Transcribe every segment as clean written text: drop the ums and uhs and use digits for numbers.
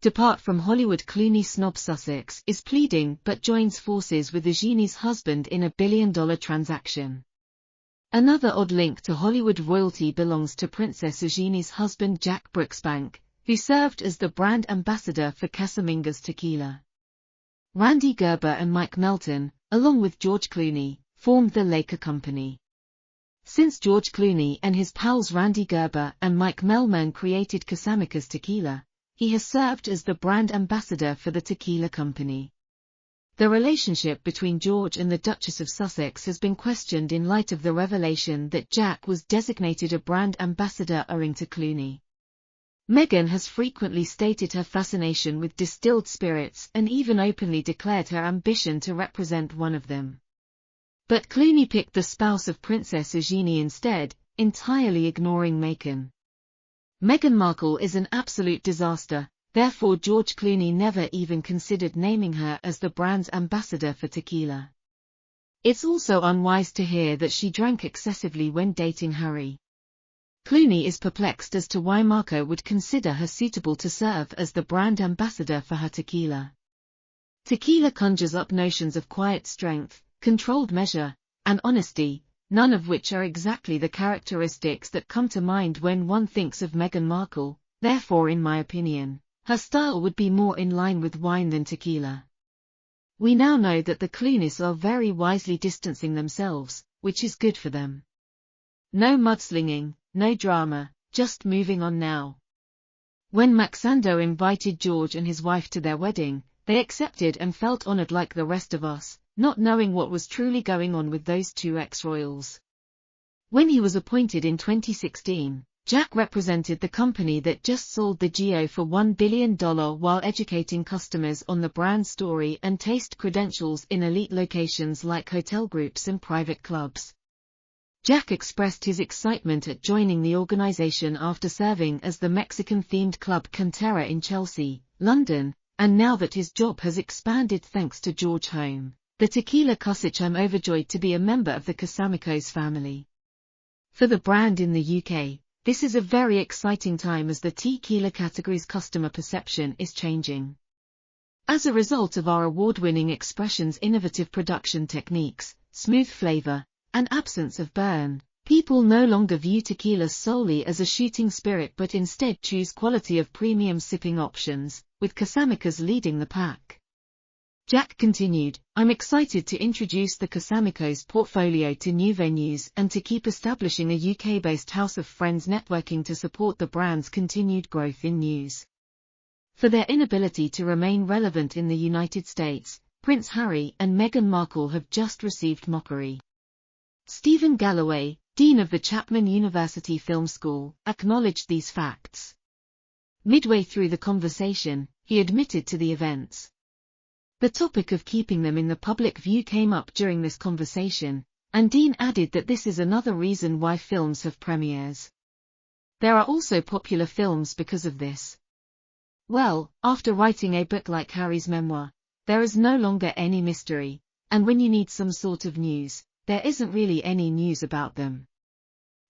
depart from Hollywood. Clooney snob Sussex is pleading but joins forces with Eugenie's husband in a billion-dollar transaction. Another odd link to Hollywood royalty belongs to Princess Eugenie's husband Jack Brooksbank, who served as the brand ambassador for Casamigos tequila. Randy Gerber and Mike Melton, along with George Clooney, formed the Laker Company. Since George Clooney and his pals Randy Gerber and Mike Melton created Casamigos tequila, he has served as the brand ambassador for the tequila company. The relationship between George and the Duchess of Sussex has been questioned in light of the revelation that Jack was designated a brand ambassador owing to Clooney. Meghan has frequently stated her fascination with distilled spirits and even openly declared her ambition to represent one of them. But Clooney picked the spouse of Princess Eugenie instead, entirely ignoring Meghan. Meghan Markle is an absolute disaster, therefore George Clooney never even considered naming her as the brand's ambassador for tequila. It's also unwise to hear that she drank excessively when dating Harry. Clooney is perplexed as to why Marco would consider her suitable to serve as the brand ambassador for her tequila. Tequila conjures up notions of quiet strength, controlled measure, and honesty, none of which are exactly the characteristics that come to mind when one thinks of Meghan Markle. Therefore, in my opinion, her style would be more in line with wine than tequila. We now know that the Clooneys are very wisely distancing themselves, which is good for them. No mudslinging, no drama, just moving on now. When Maxando invited George and his wife to their wedding, they accepted and felt honored like the rest of us, not knowing what was truly going on with those two ex-royals. When he was appointed in 2016, Jack represented the company that just sold the Geo for $1 billion while educating customers on the brand story and taste credentials in elite locations like hotel groups and private clubs. Jack expressed his excitement at joining the organization after serving as the Mexican-themed club Cantera in Chelsea, London, and now that his job has expanded thanks to George Home, the tequila Cossack, I'm overjoyed to be a member of the Casamigos family. For the brand in the UK, this is a very exciting time as the tequila category's customer perception is changing. As a result of our award-winning expressions, innovative production techniques, smooth flavor, and absence of burn, people no longer view tequila solely as a shooting spirit but instead choose quality of premium sipping options, with Casamigos leading the pack. Jack continued, I'm excited to introduce the Casamigos portfolio to new venues and to keep establishing a UK-based House of Friends networking to support the brand's continued growth in news. For their inability to remain relevant in the United States, Prince Harry and Meghan Markle have just received mockery. Stephen Galloway, Dean of the Chapman University Film School, acknowledged these facts. Midway through the conversation, he admitted to the events. The topic of keeping them in the public view came up during this conversation, and Dean added that this is another reason why films have premieres. There are also popular films because of this. Well, after writing a book like Harry's memoir, there is no longer any mystery, and when you need some sort of news, there isn't really any news about them.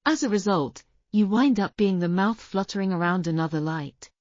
As a result, you wind up being the mouth fluttering around another light.